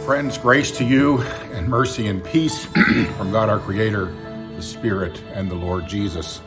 Friends, grace to you and mercy and peace from God our Creator, the Spirit, and the Lord Jesus.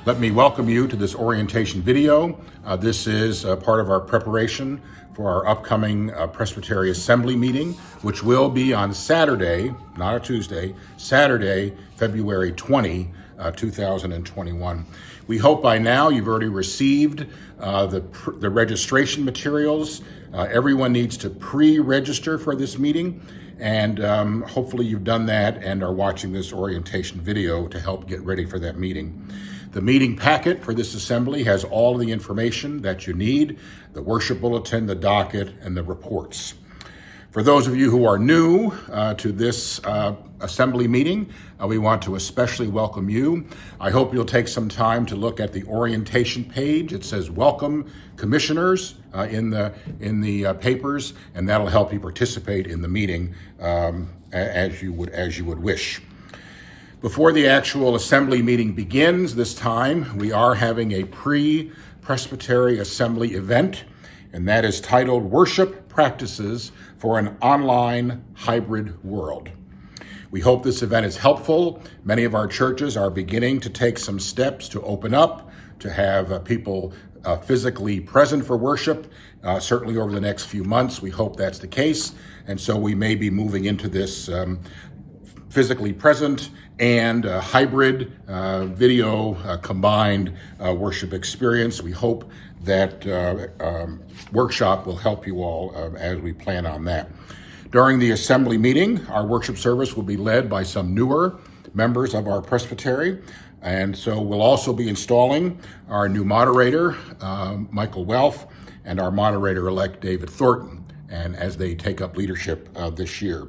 Let me welcome you to this orientation video. This is part of our preparation for our upcoming Presbytery Assembly meeting, which will be on Saturday, not a Tuesday, Saturday, February 20, 2021. We hope by now you've already received the registration materials. Everyone needs to pre-register for this meeting, and hopefully you've done that and are watching this orientation video to help get ready for that meeting. The meeting packet for this assembly has all of the information that you need: the worship bulletin, the docket, and the reports. For those of you who are new to this assembly meeting, we want to especially welcome you. I hope you'll take some time to look at the orientation page. It says "Welcome Commissioners" in the papers, and that'll help you participate in the meeting as you would wish. Before the actual assembly meeting begins this time, we are having a pre-Presbytery Assembly event, and that is titled "Worship Practices for an Online Hybrid World." We hope this event is helpful. Many of our churches are beginning to take some steps to open up, to have people physically present for worship. Certainly over the next few months, we hope that's the case. And so we may be moving into this physically present and hybrid video combined worship experience. We hope that workshop will help you all as we plan on that. During the assembly meeting, our worship service will be led by some newer members of our presbytery. And so we'll also be installing our new moderator, Michael Welf, and our moderator-elect, David Thornton, and as they take up leadership this year.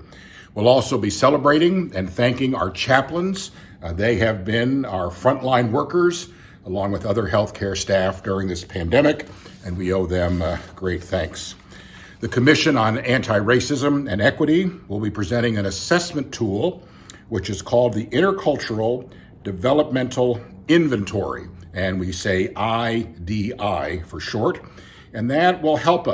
We'll also be celebrating and thanking our chaplains. They have been our frontline workers, along with other healthcare staff during this pandemic, and we owe them great thanks. The Commission on Anti-Racism and Equity will be presenting an assessment tool, which is called the Intercultural Developmental Inventory, and we say IDI for short, and that will help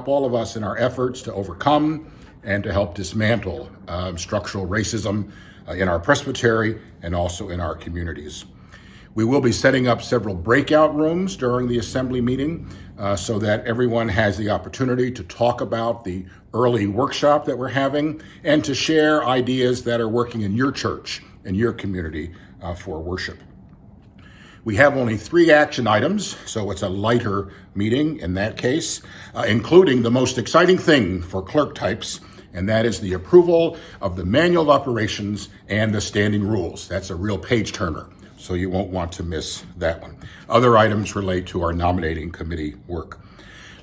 all of us in our efforts to overcome and to help dismantle structural racism in our presbytery and also in our communities. We will be setting up several breakout rooms during the assembly meeting so that everyone has the opportunity to talk about the early workshop that we're having and to share ideas that are working in your church and your community for worship. We have only 3 action items, so it's a lighter meeting in that case, including the most exciting thing for clerk types, and that is the approval of the manual of operations and the standing rules. That's a real page turner, so you won't want to miss that one. Other items relate to our nominating committee work.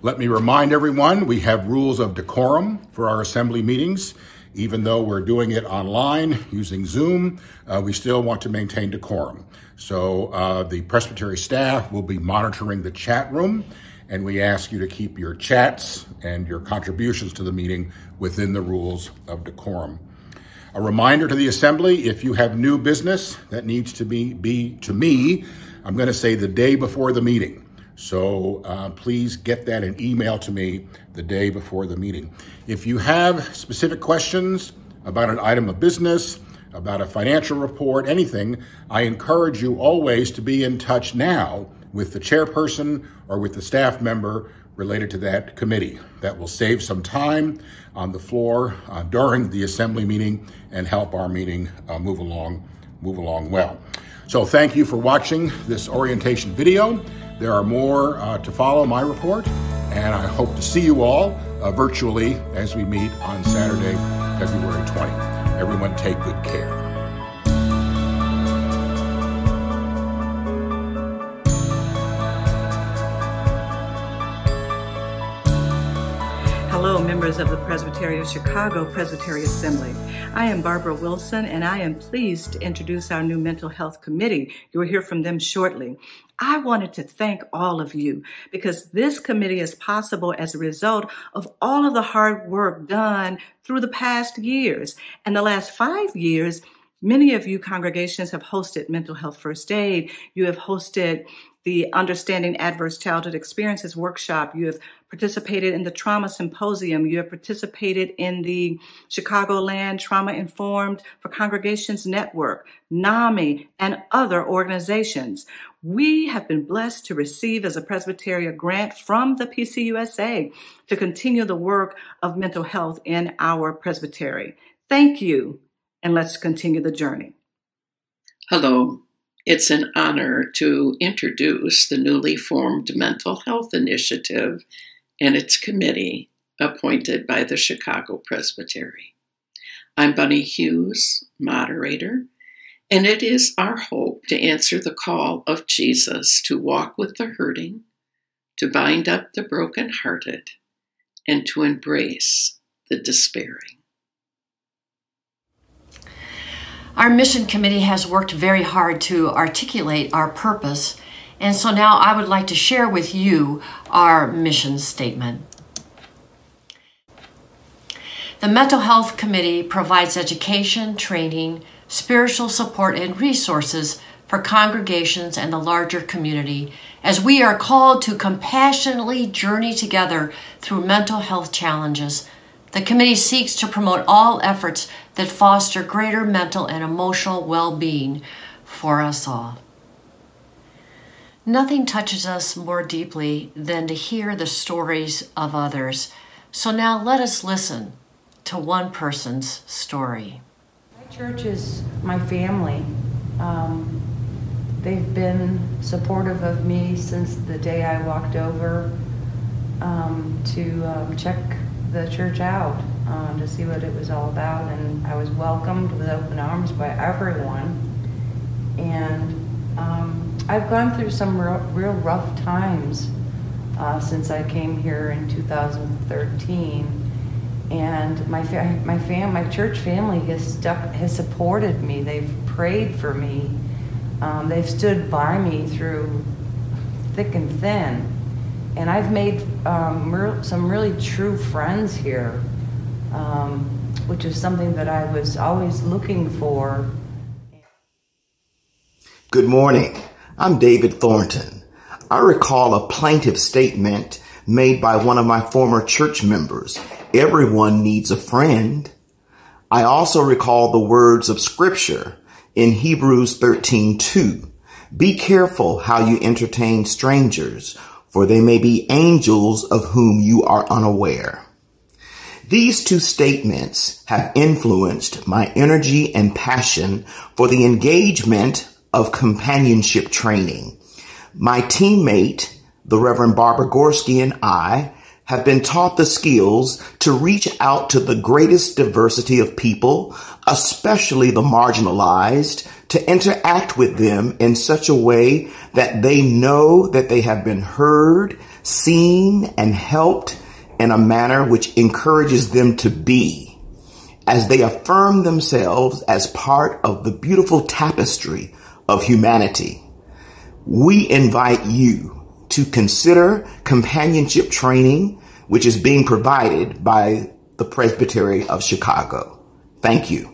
Let me remind everyone, we have rules of decorum for our assembly meetings. Even though we're doing it online using Zoom, we still want to maintain decorum. So the presbytery staff will be monitoring the chat room, and we ask you to keep your chats and your contributions to the meeting within the rules of decorum. A reminder to the assembly, if you have new business that needs to be to me, I'm going to say the day before the meeting. So please get that in email to me the day before the meeting. If you have specific questions about an item of business, about a financial report, anything, I encourage you always to be in touch now with the chairperson or with the staff member related to that committee. That will save some time on the floor during the assembly meeting and help our meeting move along well. So thank you for watching this orientation video. There are more to follow my report, and I hope to see you all virtually as we meet on Saturday, February 20. Everyone take good care. Hello, members of the Presbytery of Chicago Presbytery Assembly. I am Barbara Wilson, and I am pleased to introduce our new Mental Health Committee. You'll hear from them shortly. I wanted to thank all of you because this committee is possible as a result of all of the hard work done through the past years. And the last 5 years, many of you congregations have hosted Mental Health First Aid. You have hosted the Understanding Adverse Childhood Experiences workshop. You have participated in the Trauma Symposium. You have participated in the Chicagoland Trauma Informed for Congregations Network, NAMI, and other organizations. We have been blessed to receive as a Presbytery a grant from the PCUSA to continue the work of mental health in our Presbytery. Thank you, and let's continue the journey. Hello. It's an honor to introduce the newly formed Mental Health Initiative and its committee appointed by the Chicago Presbytery. I'm Bunny Hughes, moderator, and it is our hope to answer the call of Jesus to walk with the hurting, to bind up the brokenhearted, and to embrace the despairing. Our mission committee has worked very hard to articulate our purpose, and so now I would like to share with you our mission statement. The Mental Health Committee provides education, training, spiritual support, and resources for congregations and the larger community as we are called to compassionately journey together through mental health challenges. The committee seeks to promote all efforts that foster greater mental and emotional well-being for us all. Nothing touches us more deeply than to hear the stories of others. So now let us listen to one person's story. My church is my family. They've been supportive of me since the day I walked over to check the church out to see what it was all about, and I was welcomed with open arms by everyone. And I've gone through some real rough times since I came here in 2013, and my church family has supported me. They've prayed for me. They've stood by me through thick and thin. And I've made some really true friends here, which is something that I was always looking for. Good morning. I'm David Thornton. I recall a plaintive statement made by one of my former church members. Everyone needs a friend. I also recall the words of Scripture in Hebrews 13:2. Be careful how you entertain strangers, for they may be angels of whom you are unaware. These two statements have influenced my energy and passion for the engagement of companionship training. My teammate, the Reverend Barbara Gorski, and I have been taught the skills to reach out to the greatest diversity of people, especially the marginalized, to interact with them in such a way that they know that they have been heard, seen, and helped in a manner which encourages them to be, as they affirm themselves as part of the beautiful tapestry of humanity. We invite you to consider companionship training, which is being provided by the Presbytery of Chicago. Thank you.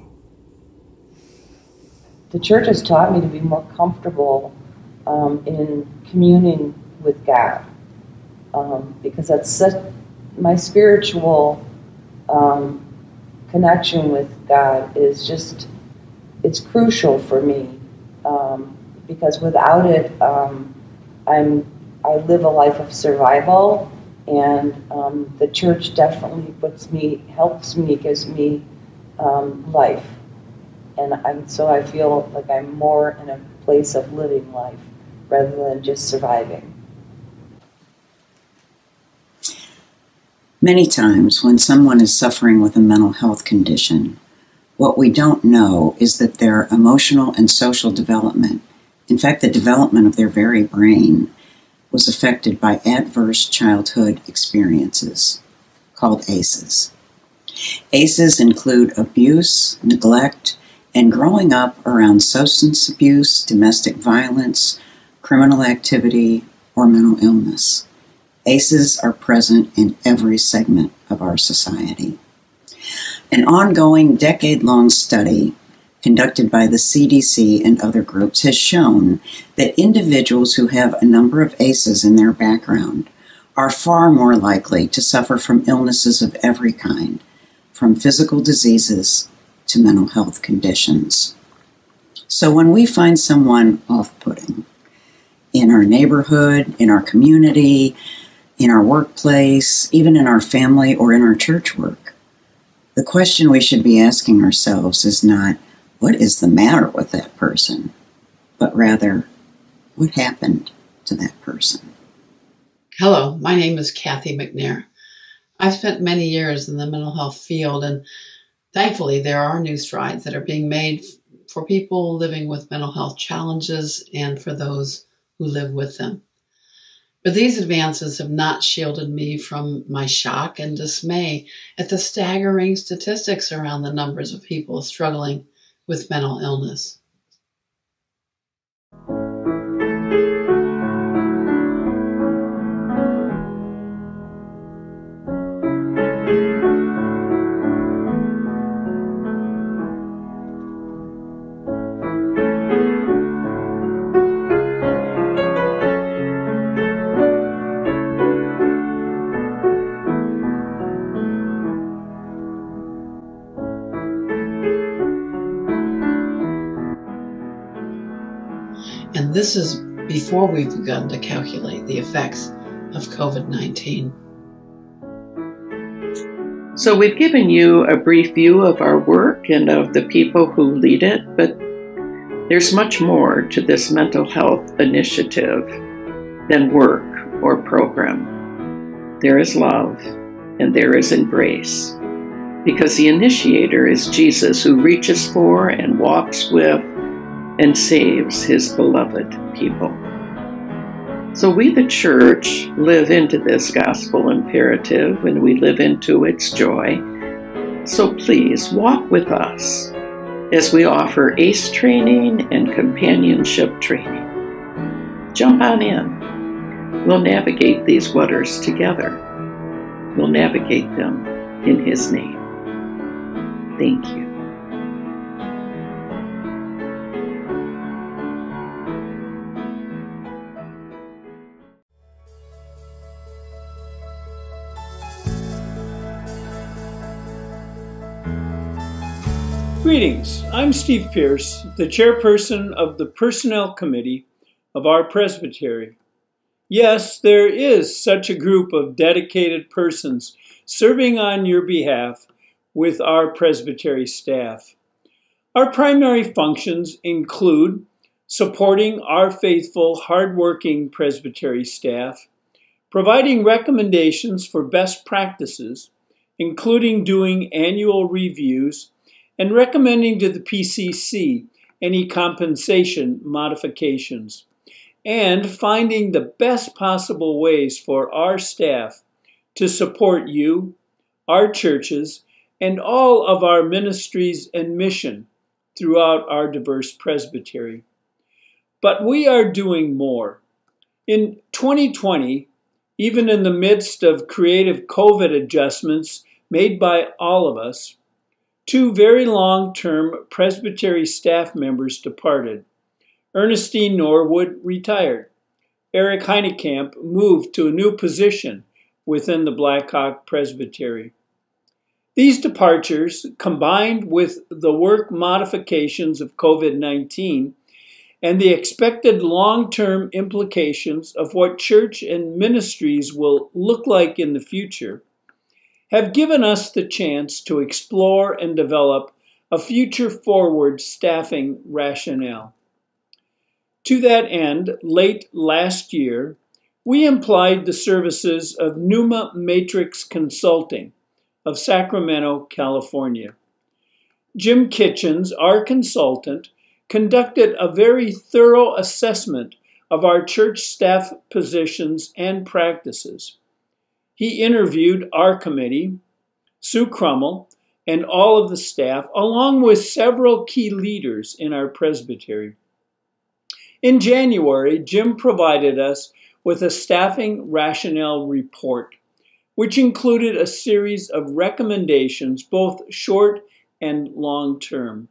The church has taught me to be more comfortable in communing with God, because that's my spiritual connection with God is just, it's crucial for me, because without it, I live a life of survival, and the church definitely helps me, gives me life. And so I feel like I'm more in a place of living life rather than just surviving. Many times when someone is suffering with a mental health condition, what we don't know is that their emotional and social development, in fact, the development of their very brain, was affected by adverse childhood experiences called ACEs. ACEs include abuse, neglect, and growing up around substance abuse, domestic violence, criminal activity, or mental illness. ACEs are present in every segment of our society. An ongoing decade-long study conducted by the CDC and other groups has shown that individuals who have a number of ACEs in their background are far more likely to suffer from illnesses of every kind, from physical diseases to mental health conditions. So when we find someone off-putting in our neighborhood, in our community, in our workplace, even in our family or in our church work, the question we should be asking ourselves is not, what is the matter with that person? But rather, what happened to that person? Hello, my name is Kathy McNair. I've spent many years in the mental health field, and thankfully there are new strides that are being made for people living with mental health challenges and for those who live with them. But these advances have not shielded me from my shock and dismay at the staggering statistics around the numbers of people struggling with mental illness. And this is before we've begun to calculate the effects of COVID-19. So we've given you a brief view of our work and of the people who lead it, but there's much more to this mental health initiative than work or program. There is love and there is embrace, because the initiator is Jesus, who reaches for and walks with and saves his beloved people. So we, the church, live into this gospel imperative and we live into its joy. So please walk with us as we offer ACE training and companionship training. Jump on in. We'll navigate these waters together. We'll navigate them in his name. Thank you. Greetings, I'm Steve Pierce, the chairperson of the Personnel Committee of our Presbytery. Yes, there is such a group of dedicated persons serving on your behalf with our Presbytery staff. Our primary functions include supporting our faithful, hardworking Presbytery staff, providing recommendations for best practices, including doing annual reviews, and recommending to the PCC any compensation modifications, and finding the best possible ways for our staff to support you, our churches, and all of our ministries and mission throughout our diverse presbytery. But we are doing more. In 2020, even in the midst of creative COVID adjustments made by all of us, 2 very long-term Presbytery staff members departed. Ernestine Norwood retired. Eric Heinekamp moved to a new position within the Blackhawk Presbytery. These departures, combined with the work modifications of COVID-19 and the expected long-term implications of what church and ministries will look like in the future, have given us the chance to explore and develop a future-forward staffing rationale. To that end, late last year, we employed the services of Numa Matrix Consulting of Sacramento, California. Jim Kitchens, our consultant, conducted a very thorough assessment of our church staff positions and practices. He interviewed our committee, Sue Crummell, and all of the staff, along with several key leaders in our presbytery. In January, Jim provided us with a staffing rationale report, which included a series of recommendations, both short and long term.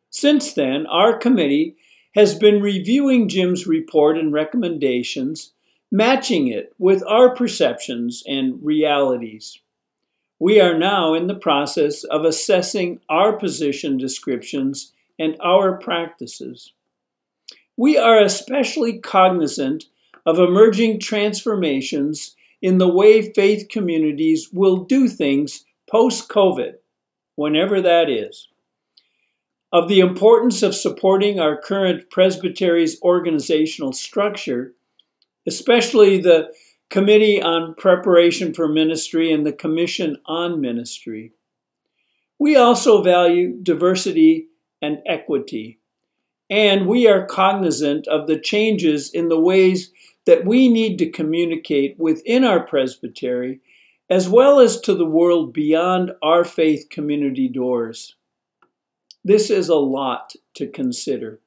Since then, our committee has been reviewing Jim's report and recommendations, matching it with our perceptions and realities. We are now in the process of assessing our position descriptions and our practices. We are especially cognizant of emerging transformations in the way faith communities will do things post-COVID, whenever that is. Of the importance of supporting our current presbytery's organizational structure, especially the Committee on Preparation for Ministry and the Commission on Ministry. We also value diversity and equity, and we are cognizant of the changes in the ways that we need to communicate within our presbytery, as well as to the world beyond our faith community doors. This is a lot to consider.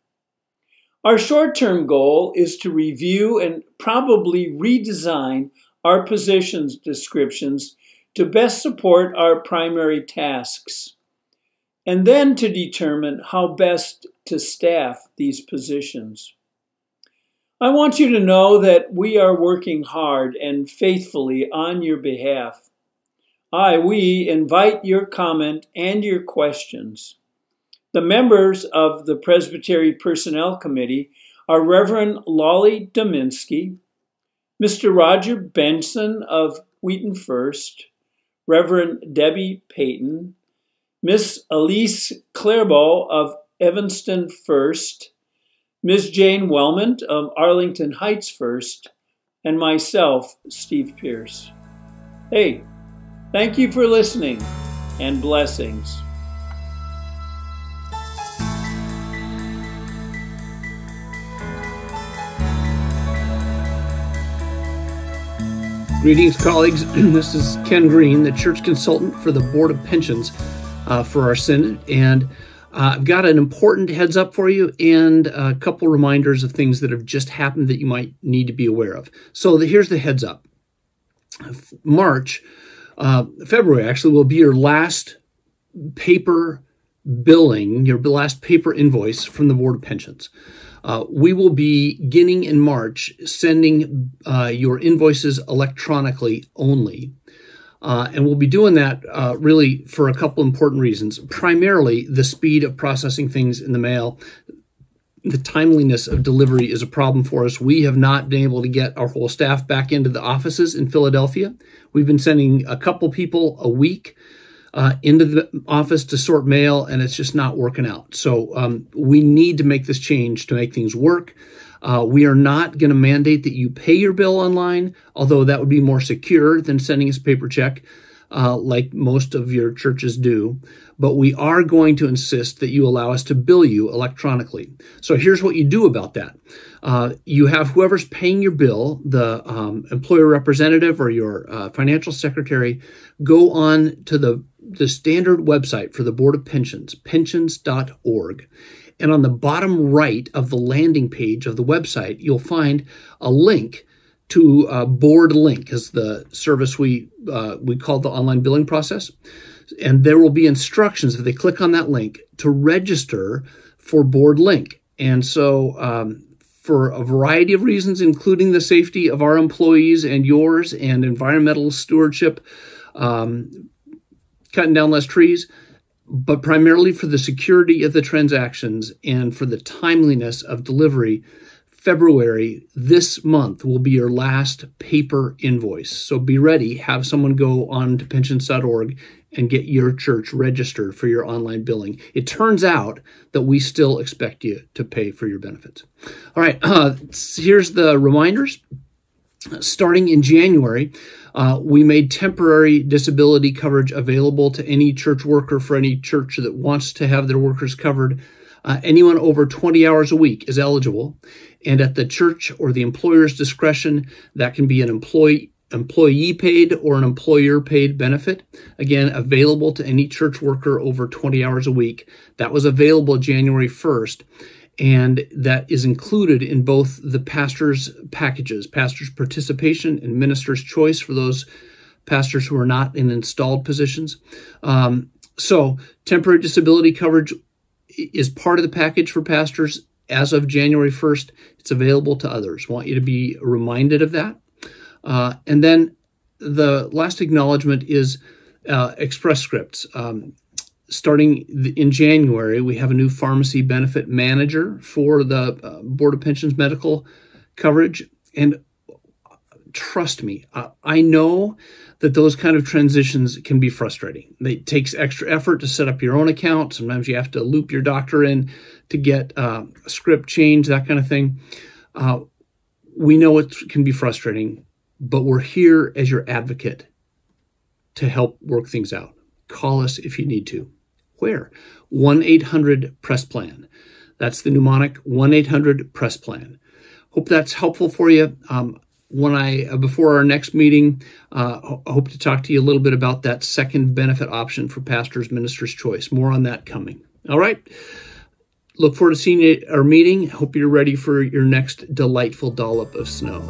Our short-term goal is to review and probably redesign our positions descriptions to best support our primary tasks, and then to determine how best to staff these positions. I want you to know that we are working hard and faithfully on your behalf. We invite your comment and your questions. The members of the Presbytery Personnel Committee are Reverend Lolly Dominski, Mr. Roger Benson of Wheaton First, Reverend Debbie Payton, Miss Elise Clairbeau of Evanston First, Ms. Jane Wellmont of Arlington Heights First, and myself, Steve Pierce. Hey, thank you for listening, and blessings. Greetings, colleagues. This is Ken Green, the church consultant for the Board of Pensions for our synod, and I've got an important heads up for you and a couple reminders of things that have just happened that you might need to be aware of. So here's the heads up. February actually will be your last paper billing, your last paper invoice from the Board of Pensions. We will be beginning in March sending your invoices electronically only. And we'll be doing that really for a couple important reasons. Primarily, the speed of processing things in the mail. The timeliness of delivery is a problem for us. We have not been able to get our whole staff back into the offices in Philadelphia. We've been sending a couple people a week into the office to sort mail, and it's just not working out. So we need to make this change to make things work. We are not going to mandate that you pay your bill online, although that would be more secure than sending us a paper check like most of your churches do. But we are going to insist that you allow us to bill you electronically. So here's what you do about that. You have whoever's paying your bill, the employer representative or your financial secretary, go on to the standard website for the Board of Pensions, pensions.org. And on the bottom right of the landing page of the website, you'll find a link to Board Link, is the service we call the online billing process. And there will be instructions, if they click on that link, to register for Board Link. And so for a variety of reasons, including the safety of our employees and yours and environmental stewardship, cutting down less trees, but primarily for the security of the transactions and for the timeliness of delivery, February, this month, will be your last paper invoice. So be ready, have someone go on to pensions.org and get your church registered for your online billing. It turns out that we still expect you to pay for your benefits. All right, here's the reminders. Starting in January, we made temporary disability coverage available to any church worker for any church that wants to have their workers covered. Anyone over 20 hours a week is eligible. And at the church or the employer's discretion, that can be an employee paid or an employer paid benefit. Again, available to any church worker over 20 hours a week. That was available January 1st. And that is included in both the pastor's packages, pastor's participation and minister's choice for those pastors who are not in installed positions. So temporary disability coverage is part of the package for pastors. As of January 1st, it's available to others. Want you to be reminded of that. And then the last acknowledgement is Express Scripts. Starting in January, we have a new pharmacy benefit manager for the Board of Pensions medical coverage. And trust me, I know that those kind of transitions can be frustrating. It takes extra effort to set up your own account. Sometimes you have to loop your doctor in to get a script change, that kind of thing. We know it can be frustrating, but we're here as your advocate to help work things out. Call us if you need to. Where? 1-800-PRESS-PLAN. That's the mnemonic, 1-800-PRESS-PLAN. Hope that's helpful for you. Before our next meeting, hope to talk to you a little bit about that second benefit option for pastors, minister's choice. More on that coming. All right. Look forward to seeing you at our meeting. Hope you're ready for your next delightful dollop of snow.